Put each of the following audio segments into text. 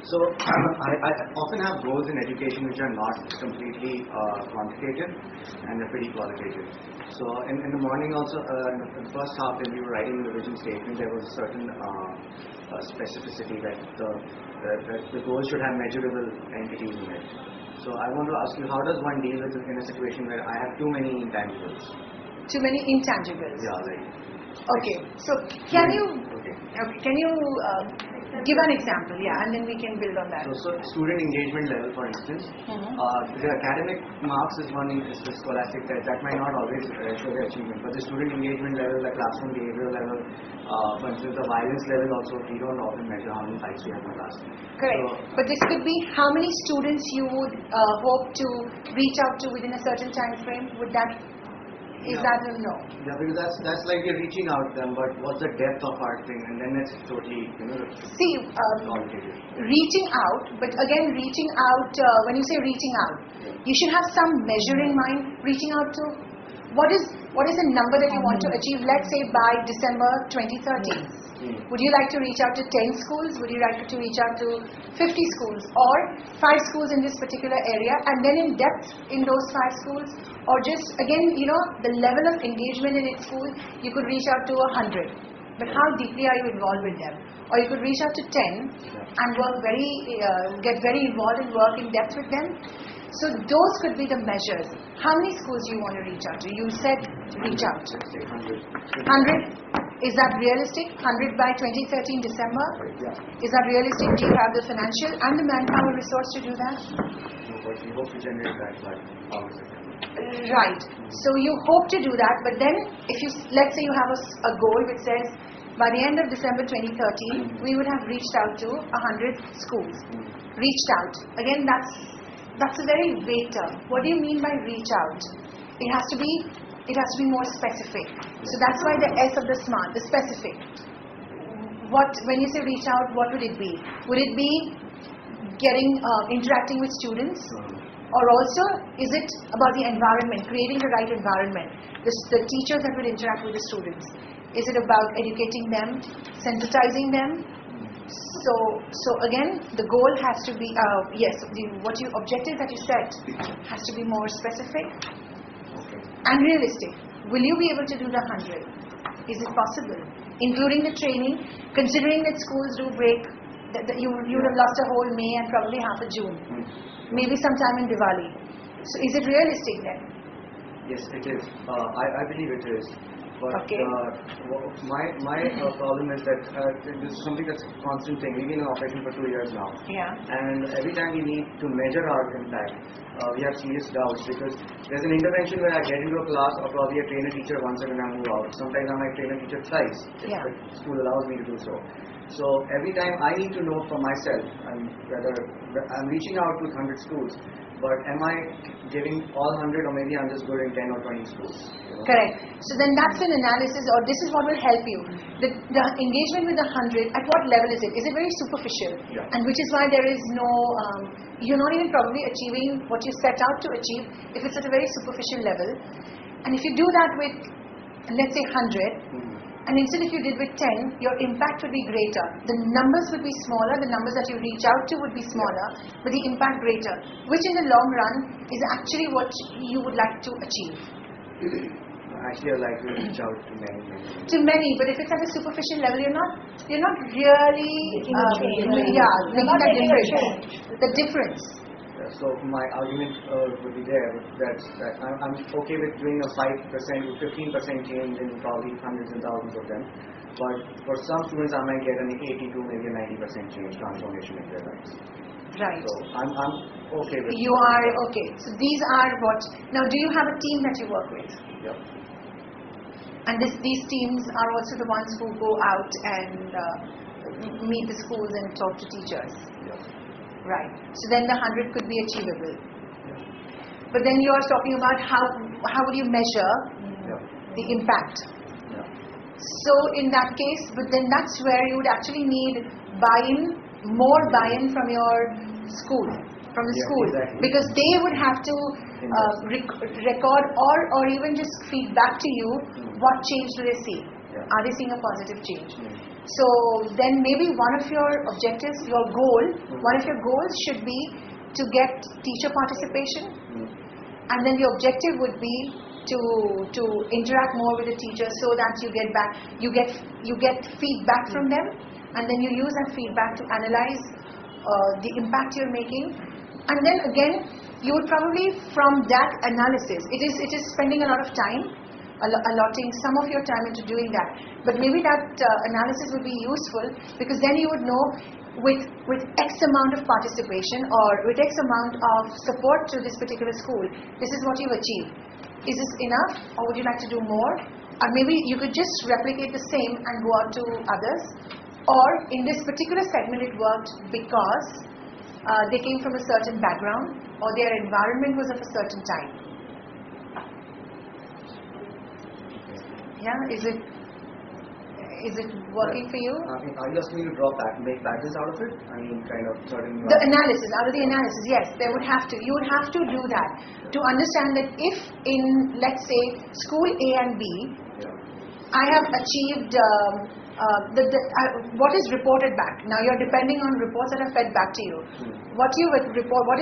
So I often have goals in education which are not completely quantitative and they're pretty qualitative. So in the morning also, in the first half when we were writing the vision statement, there was a certain specificity that the goal should have measurable entities in it. So I want to ask you, how does one deal with in a situation where I have too many intangibles? Too many intangibles? Yeah, like. Okay, so can you give an example, and then we can build on that. So student engagement level, for instance, the academic marks is one, is the scholastic test, that might not always show the achievement, but the student engagement level, the classroom behavioral level, for instance, the violence level also, we don't often measure how many fights we have in class. Correct, but this could be how many students you would hope to reach out to within a certain time frame. Would that Is that a no? Yeah, because that's like you're reaching out them, but what's the depth of our thing, and then it's totally, See, reaching out, but again, reaching out, when you say reaching out, you should have some measure in mind. Reaching out to, what is the number that you want to achieve, let's say by December 2030? Would you like to reach out to 10 schools? Would you like to reach out to 50 schools or 5 schools in this particular area, and then in depth in those 5 schools? Or just, again, the level of engagement in each school, you could reach out to 100. But how deeply are you involved with them? Or you could reach out to 10 and work get very involved and work in depth with them. So those could be the measures. How many schools do you want to reach out to? You said reach out. 100. Is that realistic? 100 by 2013 December? Is that realistic? Do you have the financial and the manpower resource to do that? No, but we hope to generate that by hours. Right. So you hope to do that, but then if you, let's say you have a goal which says by the end of December 2013, we would have reached out to 100 schools. Reached out. Again, that's a very vague term. What do you mean by reach out? It has to be more specific. So that's why the S of the SMART, the specific. When you say reach out, what would it be? Would it be interacting with students? Or also, is it about the environment, creating the right environment? The teachers that will interact with the students. Is it about educating them, sensitizing them? So again, the goal has to be, objective that you set has to be more specific and realistic. Will you be able to do the 100? Is it possible? Including the training, considering that schools do break, that you would have lost a whole May and probably half a June. Maybe sometime in Diwali. So is it realistic then? Yes, it is. I believe it is. But my problem is that this is something that's a constant thing. We've been in operation for 2 years now. Yeah. And every time we need to measure our impact, we have serious doubts, because there's an intervention where I get into a class or probably I train a teacher once and then I move out. Sometimes I might train a teacher thrice if the school allows me to do so. So every time I need to know for myself whether I'm reaching out to 100 schools, but am I giving all 100, or maybe I'm just good in 10 or 20 schools? Correct. So then that's an analysis, or this is what will help you. The engagement with the 100, at what level is it? Is it very superficial? Yeah. And which is why there is no, you're not even probably achieving what you set out to achieve if it's at a very superficial level. And if you do that with, let's say 100, and instead if you did with 10, your impact would be greater. The numbers would be smaller, the numbers that you reach out to would be smaller, but the impact greater, which in the long run is actually what you would like to achieve. Actually, I like to reach out to many. To many, but if it's at a superficial level, you're not really making that difference. The difference. So my argument would be there that I'm okay with doing a 5% to 15% change in probably hundreds and thousands of them, but for some students I might get an 80 to maybe a 90% change transformation in their lives. Right. So I'm okay with. You are okay. So these are what. Now, do you have a team that you work with? Yeah. And these teams are also the ones who go out and meet the schools and talk to teachers. Yeah. Right. So then the 100 could be achievable. Yeah. But then you are talking about how would you measure the impact. Yeah. So in that case, but then that's where you would actually need more buy-in from your school, from the school. Exactly. Because they would have to record or even just feed back to you what change do they see. Yeah. Are they seeing a positive change? So then maybe one of your objectives, one of your goals should be to get teacher participation, and then the objective would be to interact more with the teachers so that you get feedback from them, and then you use that feedback to analyze the impact you're making, and then again you would probably from that analysis, it is spending a lot of time, allotting some of your time into doing that, but maybe that analysis would be useful, because then you would know with X amount of participation or with X amount of support to this particular school, this is what you've achieved. Is this enough, or would you like to do more? Or maybe you could just replicate the same and go out to others. Or in this particular segment it worked because they came from a certain background or their environment was of a certain type. Yeah, is it working for you? I mean, are you asking me to make patterns out of it? I mean, kind of certain... The analysis, out of the analysis, yes, you would have to do that to understand that if in, let's say, school A and B, I have achieved what is reported back. Now you're depending on reports that are fed back to you. What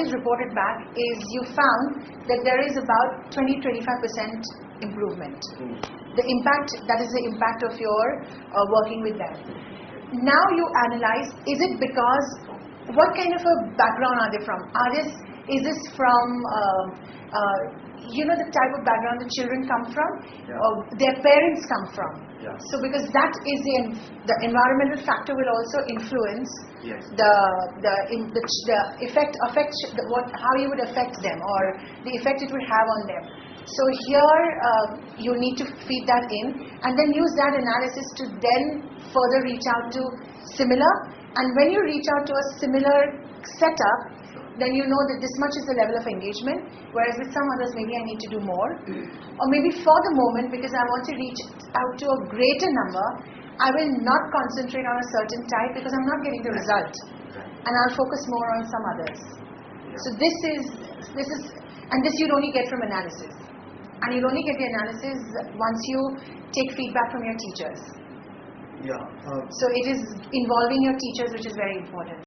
is reported back is you found that there is about 20-25% improvement. The impact, that is the impact of your working with them. Now you analyze, is it because, what kind of a background are they from? Is this from, the type of background the children come from, or their parents come from? So because that is the environmental factor will also influence the effect, how you would affect them, or the effect it would have on them. So here you need to feed that in and then use that analysis to then further reach out to similar, and when you reach out to a similar setup, then you know that this much is the level of engagement, whereas with some others maybe I need to do more, or maybe for the moment, because I want to reach out to a greater number, I will not concentrate on a certain type because I'm not getting the result, and I'll focus more on some others. So this you'd only get from analysis. And you'll only get the analysis once you take feedback from your teachers. So it is involving your teachers, which is very important.